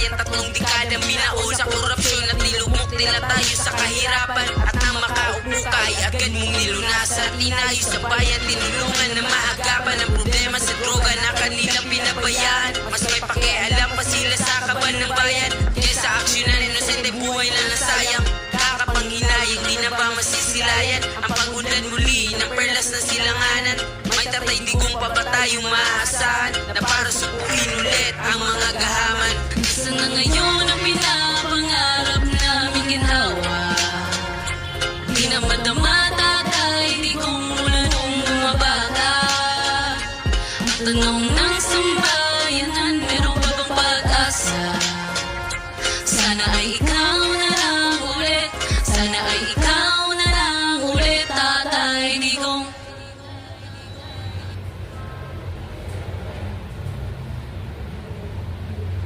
kasalukuyan, 3 dekadang binaon sa korupsyon at nilubok nila tayo sa kahirapan. At nang makaupo ka ay agad mong nilunasan. Tinayo sa bayan, tinulungan na maagapan ang problema sa droga na kanila pinabayaan. Mas may pakialam pa sila sa kaban ng bayan kaysa aksyonan, inosente buhay na nasayang. Kakapanghinayang, di na ba masisilayan ang pag-unlad muli ng perlas na silanganan? May tatay digong pa ba tayong maasahan na para supuin ulit ang mga gaha